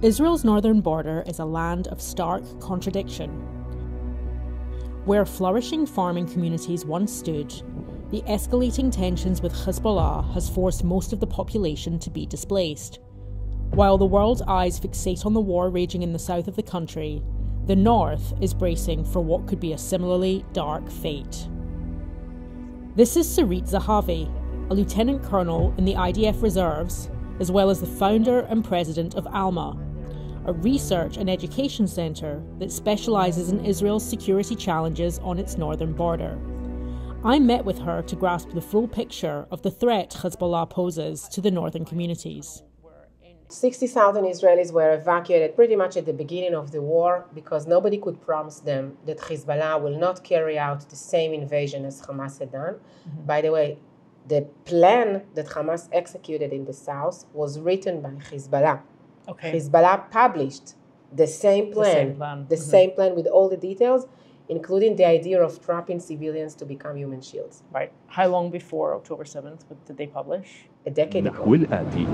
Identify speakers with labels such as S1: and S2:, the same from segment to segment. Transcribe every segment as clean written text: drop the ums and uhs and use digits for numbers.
S1: Israel's northern border is a land of stark contradiction. Where flourishing farming communities once stood, the escalating tensions with Hezbollah has forced most of the population to be displaced. While the world's eyes fixate on the war raging in the south of the country, the north is bracing for what could be a similarly dark fate. This is Sarit Zahavi, a lieutenant colonel in the IDF Reserves, as well as the founder and president of ALMA, a research and education centre that specialises in Israel's security challenges on its northern border. I met with her to grasp the full picture of the threat Hezbollah poses to the northern communities.
S2: 60,000 Israelis were evacuated pretty much at the beginning of the war because nobody could promise them that Hezbollah will not carry out the same invasion as Hamas had done. Mm-hmm. By the way, the plan that Hamas executed in the south was written by Hezbollah. Okay. Hezbollah published the same plan, same plan with all the details, including the idea of trapping civilians to become human shields.
S1: Right. How long before October 7th did they publish?
S2: A decade ago.
S3: نحو الآتي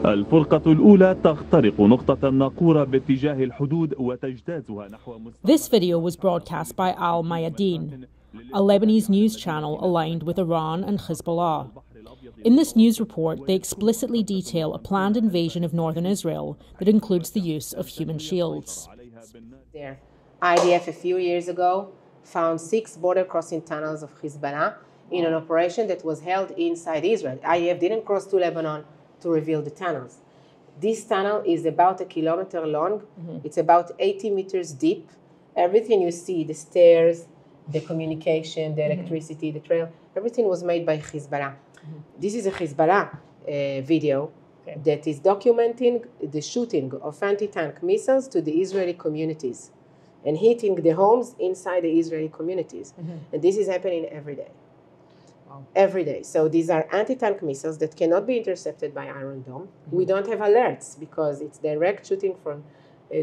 S3: الفرقة الأولى تخترق نقطة الناقورة باتجاه الحدود وتجتازها نحو
S1: This video was broadcast by Al Mayadeen, a Lebanese news channel aligned with Iran and Hezbollah. In this news report, they explicitly detail a planned invasion of northern Israel that includes the use of human shields.
S2: There. IDF a few years ago found 6 border crossing tunnels of Hezbollah in an operation that was held inside Israel. IDF didn't cross to Lebanon to reveal the tunnels. This tunnel is about 1 kilometer long. Mm-hmm. It's about 80 meters deep. Everything you see, the stairs, the communication, the electricity, the trail, everything was made by Hezbollah. This is a Hezbollah video that is documenting the shooting of anti-tank missiles to the Israeli communities and hitting the homes inside the Israeli communities. Mm-hmm. And this is happening every day. Wow. Every day. So these are anti-tank missiles that cannot be intercepted by Iron Dome. Mm-hmm. We don't have alerts because it's direct shooting from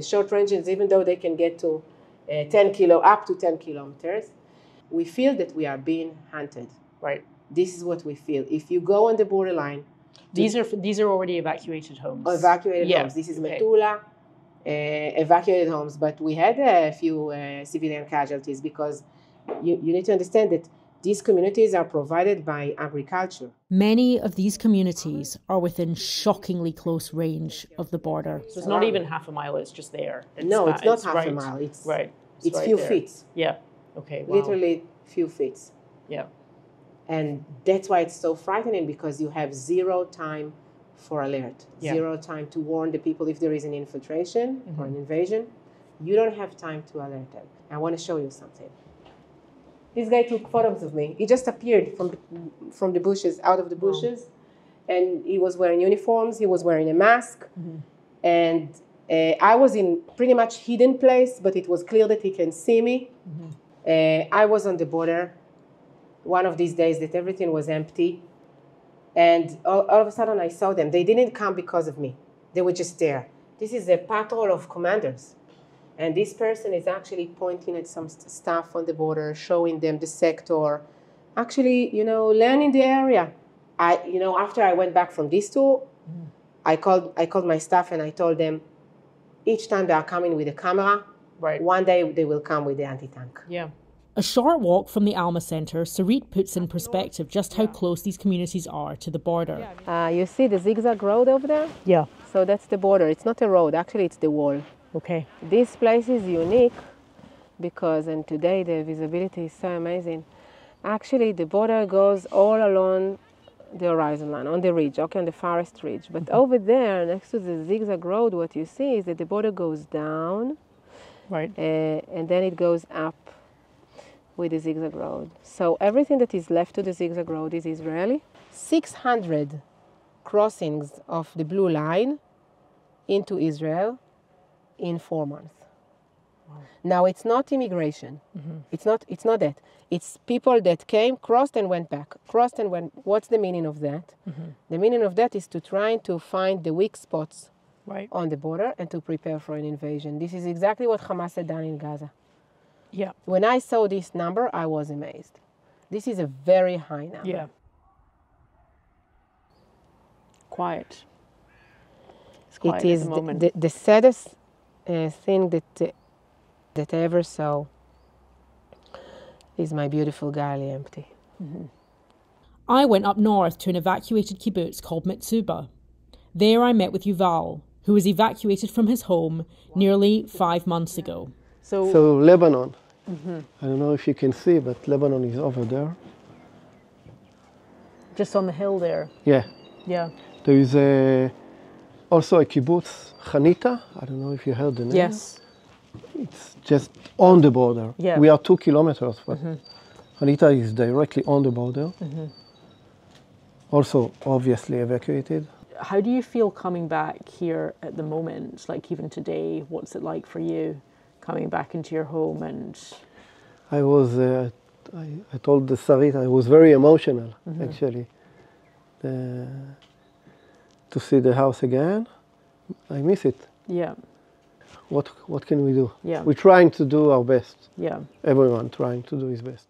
S2: short ranges, even though they can get to up to 10 kilometers. We feel that we are being hunted.
S1: Right.
S2: This is what we feel. If you go on the borderline...
S1: These are already evacuated homes.
S2: Evacuated homes. This is Metula, evacuated homes. But we had a few civilian casualties because you need to understand that these communities are provided by agriculture.
S1: Many of these communities are within shockingly close range of the border. So it's not even half a mile, it's just there.
S2: It's not half a mile. It's
S1: right.
S2: It's few feet.
S1: Yeah. Okay. Wow.
S2: Literally few feet.
S1: Yeah.
S2: And that's why it's so frightening, because you have zero time for alert, zero time to warn the people if there is an infiltration or an invasion. You don't have time to alert them. I want to show you something. This guy took photos of me. He just appeared from the bushes, out of the bushes, and he was wearing uniforms. He was wearing a mask, and I was in pretty much hidden place, but it was clear that he can see me. I was on the border. One of these days that everything was empty, and all of a sudden I saw them. They didn't come because of me. They were just there. This is a patrol of commanders, and this person is actually pointing at some stuff on the border, showing them the sector, actually, learning the area. After I went back from this tour, I called my staff and I told them, each time they are coming with a camera, one day they will come with the anti-tank.
S1: Yeah. A short walk from the Alma Centre, Sarit puts in perspective just how close these communities are to the border.
S2: You see the zigzag road over there?
S1: Yeah.
S2: So that's the border. It's not a road, actually it's the wall.
S1: Okay.
S2: This place is unique because, and today the visibility is so amazing. Actually the border goes all along the horizon line, on the ridge, on the farthest ridge. But over there, next to the zigzag road, what you see is that the border goes down.
S1: Right.
S2: And then it goes up with the zigzag road. So everything that is left to the zigzag road is Israeli. 600 crossings of the blue line into Israel in 4 months. Wow. Now it's not immigration. It's not that. It's people that came, crossed and went back. Crossed and went. What's the meaning of that? The meaning of that is to try to find the weak spots on the border and to prepare for an invasion. This is exactly what Hamas had done in Gaza.
S1: Yeah.
S2: When I saw this number, I was amazed. This is a very high number.
S1: Yeah. Quiet.
S2: It is
S4: at the moment.
S2: the saddest thing that I ever saw is my beautiful galley empty.
S1: I went up north to an evacuated kibbutz called Mitsuba. There I met with Yuval, who was evacuated from his home nearly 5 months ago.
S4: So
S5: Lebanon.
S4: Mm-hmm.
S5: I don't know if you can see, but Lebanon is over there.
S4: just on the hill there.
S5: Yeah.
S4: Yeah.
S5: There is also a kibbutz, Hanita. I don't know if you heard the name.
S4: Yes.
S5: It's just on the border.
S4: Yeah.
S5: We are 2 kilometers, but Hanita is directly on the border. Also, obviously evacuated.
S4: How do you feel coming back here at the moment? Like even today, what's it like for you coming back into your home? And
S5: I was, I told the Sarit, I was very emotional, actually. To see the house again, I miss it.
S4: yeah,
S5: What can we do?
S4: Yeah.
S5: We're trying to do our best.
S4: yeah.
S5: Everyone trying to do his best.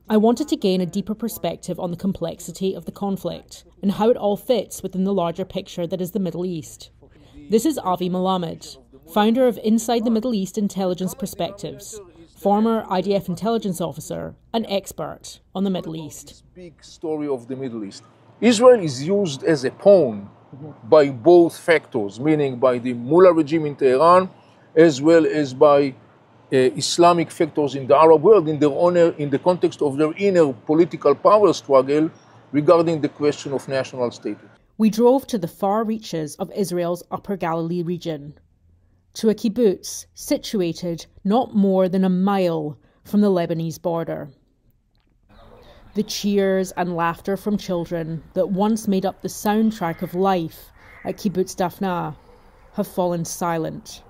S1: I wanted to gain a deeper perspective on the complexity of the conflict and how it all fits within the larger picture that is the Middle East. This is Avi Melamed, founder of Inside the Middle East Intelligence Perspectives, former IDF intelligence officer and expert on the Middle East.
S6: Big story of the Middle East. Israel is used as a pawn by both factors, meaning by the mullah regime in Tehran, as well as by Islamic factors in the Arab world in the context of their inner political power struggle regarding the question of national status.
S1: We drove to the far reaches of Israel's Upper Galilee region, to a kibbutz situated not more than a mile from the Lebanese border. The cheers and laughter from children that once made up the soundtrack of life at kibbutz Dafna have fallen silent,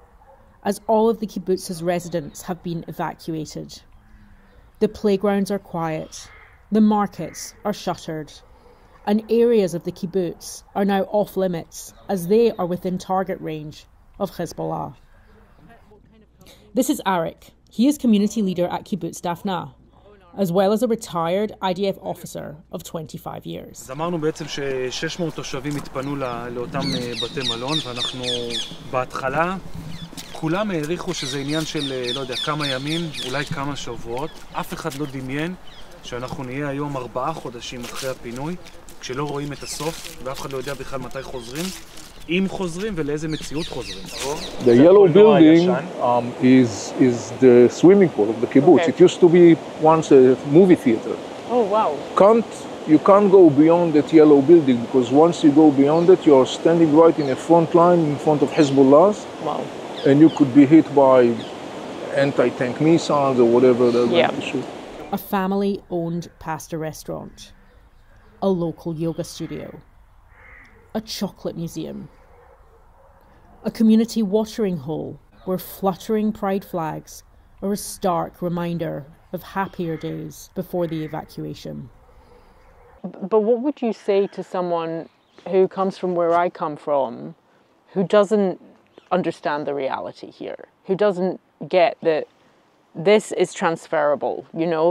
S1: as all of the kibbutz's residents have been evacuated. The playgrounds are quiet, the markets are shuttered, and areas of the kibbutz are now off limits as they are within target range of Hezbollah. This is Arik. He is community leader at kibbutz Dafna, as well as a retired IDF officer of 25 years.
S7: אז אמרנו בעצם ש-600 תושבים התפנו לאותם בתי מלון, ואנחנו בהתחלה כולם העריכו שזה עניין של, לא יודע, כמה ימים, אולי כמה שבועות. אף אחד לא דמיין שאנחנו נהיה היום 4 חודשים אחרי הפינוי, כשלא רואים את הסוף, ואף אחד לא יודע בכלל מתי חוזרים, אם חוזרים ולאיזה מציאות חוזרים.
S6: The yellow building is the swimming pool of the kibbutz.
S4: Okay.
S6: It used to be once a movie theater.
S4: Oh wow.
S6: You can't go beyond that yellow building, because once you go beyond it, you're standing right in a front line in front of Hezbollah's.
S4: Wow.
S6: And you could be hit by anti-tank missiles or whatever they're going to shoot.
S1: A family-owned pasta restaurant, a local yoga studio, a chocolate museum, a community watering hole where fluttering pride flags are a stark reminder of happier days before the evacuation.
S4: But what would you say to someone who comes from where I come from, who doesn't understand the reality here, who doesn't get that this is transferable? You know,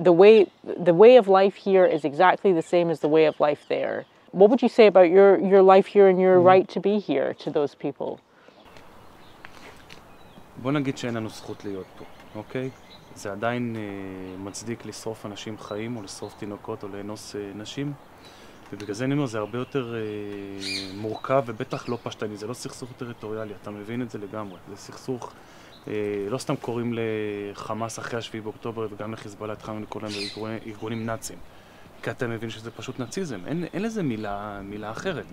S4: the way of life here is exactly the same as the way of life there. What would you say about your life here and your right to be here to those people?
S7: בוא נגיד שאין לנו זכות להיות פה, אוקיי? זה עדיין מצדיק לשרוף אנשים חיים או לשרוף תינוקות או לאנוס נשים, ובגלל זה אני אומר, זה הרבה יותר מורכב ובטח לא פשטני. זה לא סכסוך טריטוריאלי, אתה מבין את זה לגמרי. זה סכסוך, לא סתם קוראים לחמאס אחרי 7 באוקטובר וגם לחיזבאללה התחלנו לקרוא להם ארגונים נאצים, כי אתה מבין שזה פשוט נאציזם. אין לזה מילה אחרת.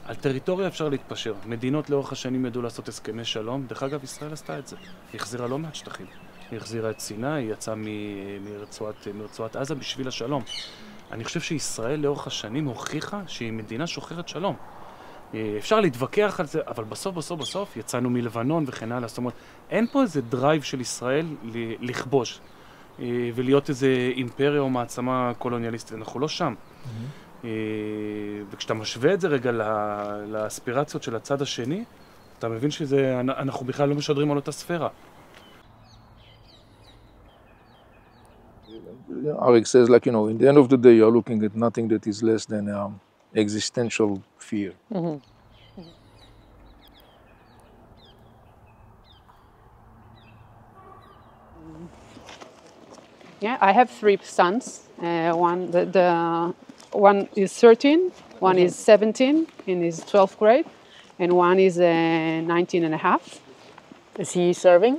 S7: על טריטוריה אפשר להתפשר. מדינות לאורך השנים ידעו לעשות הסכמי שלום. דרך אגב, ישראל עשתה את זה. היא החזירה לא מעט שטחים. היא החזירה את סיני, היא יצאה מרצועת עזה בשביל השלום. אני חושב שישראל לאורך השנים הוכיחה שהיא מדינה שוחרת שלום. אפשר להתווכח על זה, אבל בסוף יצאנו מלבנון וכן הלאה. זאת אומרת, אין פה איזה דרייב של ישראל לכבוש ולהיות איזה אימפריה או מעצמה קולוניאליסטית. אנחנו לא שם. וכשאתה משווה את זה רגע לאספירציות של הצד השני, אתה מבין שאנחנו בכלל לא משדרים על אותה ספירה.
S6: Arik says, like, you know, in the end of the day, you're looking at nothing that is less than existential fear.
S8: Yeah, I have 3 sons. One is 13, one is 17 in his 12th grade, and one is 19 and a half.
S4: Is he serving?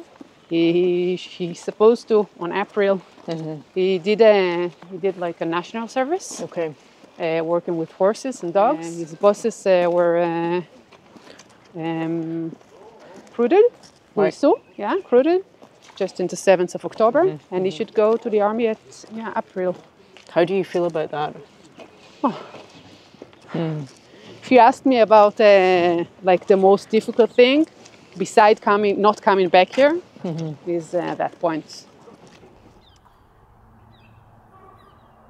S8: He's supposed to on April. He did like a national service.
S4: Okay.
S8: Working with horses and dogs. And his bosses were recruited.
S4: Right.
S8: Recruited just into 7th of October, and he should go to the army at April.
S4: How do you feel about that?
S8: If you ask me about like the most difficult thing, beside not coming back here, is that point.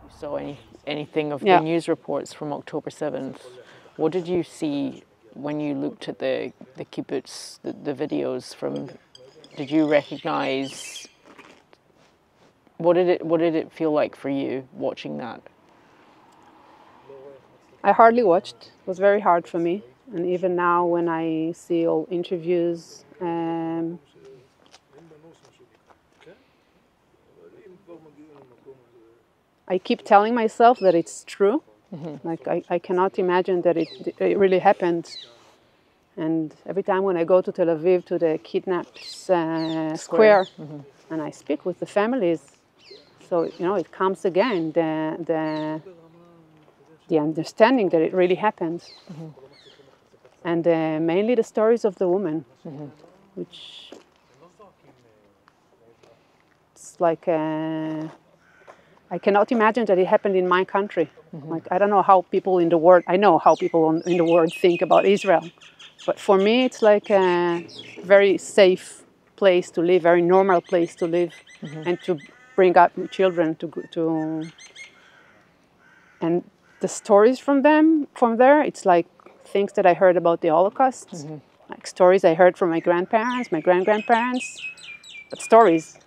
S4: You saw anything of the news reports from October 7th? What did you see when you looked at the kibbutz, the videos from? Did you recognize? What did it feel like for you watching that?
S8: I hardly watched. It was very hard for me. And even now when I see all interviews, I keep telling myself that it's true. Like I cannot imagine that it really happened. And every time when I go to Tel Aviv to the kidnapped square, and I speak with the families, so it comes again the understanding that it really happened, and mainly the stories of the women, which it's like I cannot imagine that it happened in my country. Like I don't know how people in the world. I know how people in the world think about Israel, but for me it's like a very safe place to live, very normal place to live, and to bring up children to. And the stories from there, it's like things that I heard about the Holocaust, like stories I heard from my grandparents, my grand-grandparents, but stories.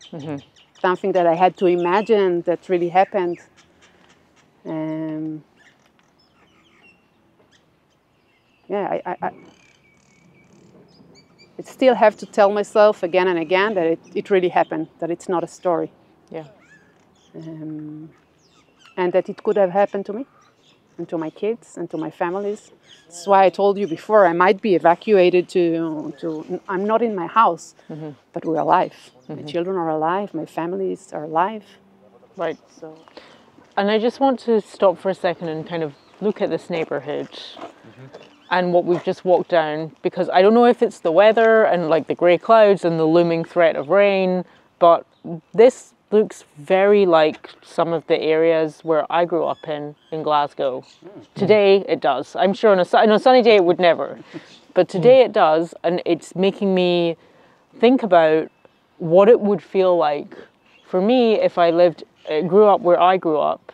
S8: Something that I had to imagine that really happened. I still have to tell myself again and again that it really happened, that it's not a story.
S4: Yeah.
S8: And that it could have happened to me, and to my kids, and to my families. That's why I told you before, I might be evacuated to I'm not in my house, but we're alive. My children are alive, my families are alive.
S4: Right. So, and I just want to stop for a second and kind of look at this neighborhood and what we've just walked down, because I don't know if it's the weather and like the grey clouds and the looming threat of rain, but this looks very like some of the areas where I grew up in Glasgow. Today it does. I'm sure on a sunny day it would never. But today it does, and it's making me think about what it would feel like for me if I grew up where I grew up.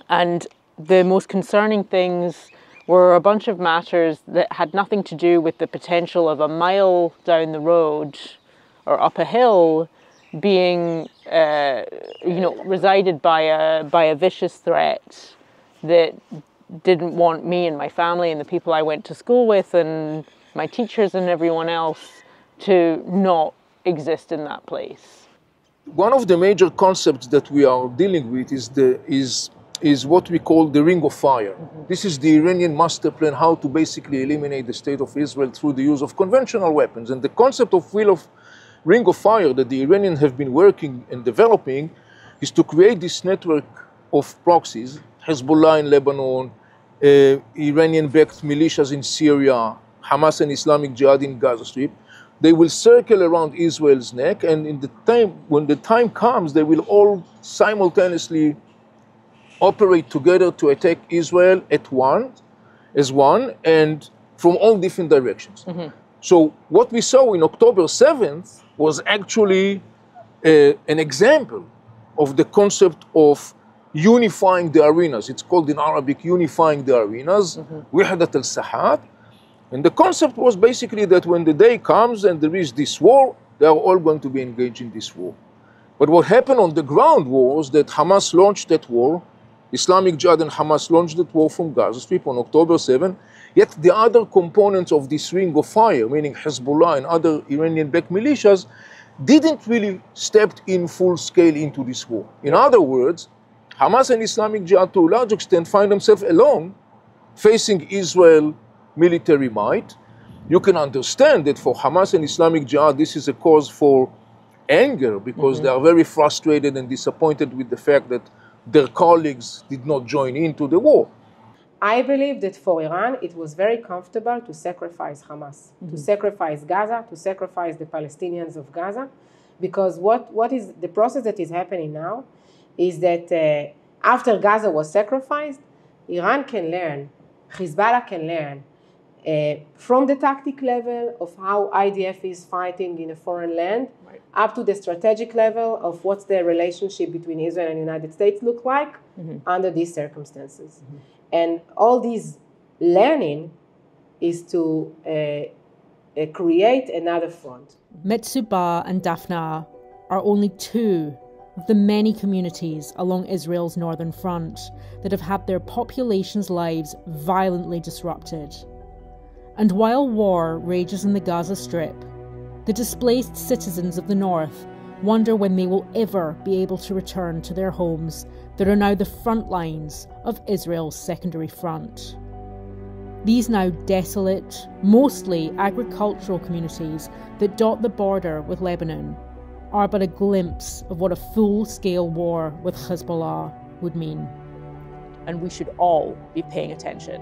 S4: And the most concerning things were a bunch of matters that had nothing to do with the potential of a mile down the road or up a hill being, resided by a vicious threat that didn't want me and my family and the people I went to school with and my teachers and everyone else to not exist in that place.
S6: One of the major concepts that we are dealing with is what we call the ring of fire. This is the Iranian master plan, how to basically eliminate the state of Israel through the use of conventional weapons. And the concept of ring of fire that the Iranians have been working and developing is to create this network of proxies, Hezbollah in Lebanon, Iranian-backed militias in Syria, Hamas and Islamic Jihad in Gaza Strip. They will circle around Israel's neck, and when the time comes, they will all simultaneously operate together to attack Israel as one, and from all different directions. So what we saw in October 7th was actually an example of the concept of unifying the arenas. It's called in Arabic unifying the arenas, Wahdat al-Sahat. And the concept was basically that when the day comes and there is this war, they are all going to be engaged in this war. But what happened on the ground was that Hamas launched that war, Islamic Jihad and Hamas launched that war from Gaza Strip on October 7th. Yet the other components of this ring of fire, meaning Hezbollah and other Iranian-backed militias, didn't really step in full scale into this war. In other words, Hamas and Islamic Jihad to a large extent find themselves alone, facing Israel military might. You can understand that for Hamas and Islamic Jihad, this is a cause for anger because they are very frustrated and disappointed with the fact that their colleagues did not join into the war.
S2: I believe that for Iran, it was very comfortable to sacrifice Hamas, to sacrifice Gaza, to sacrifice the Palestinians of Gaza, because what is the process that is happening now is that after Gaza was sacrificed, Iran can learn, Hezbollah can learn from the tactic level of how IDF is fighting in a foreign land, up to the strategic level of what's the relationship between Israel and the United States look like under these circumstances. And all this learning is to create another front.
S1: Mitzubah and Daphna are only two of the many communities along Israel's northern front that have had their populations' lives violently disrupted. And while war rages in the Gaza Strip, the displaced citizens of the north wonder when they will ever be able to return to their homes that are now the front lines of Israel's secondary front. These now desolate, mostly agricultural communities that dot the border with Lebanon are but a glimpse of what a full-scale war with Hezbollah would mean.
S4: And we should all be paying attention.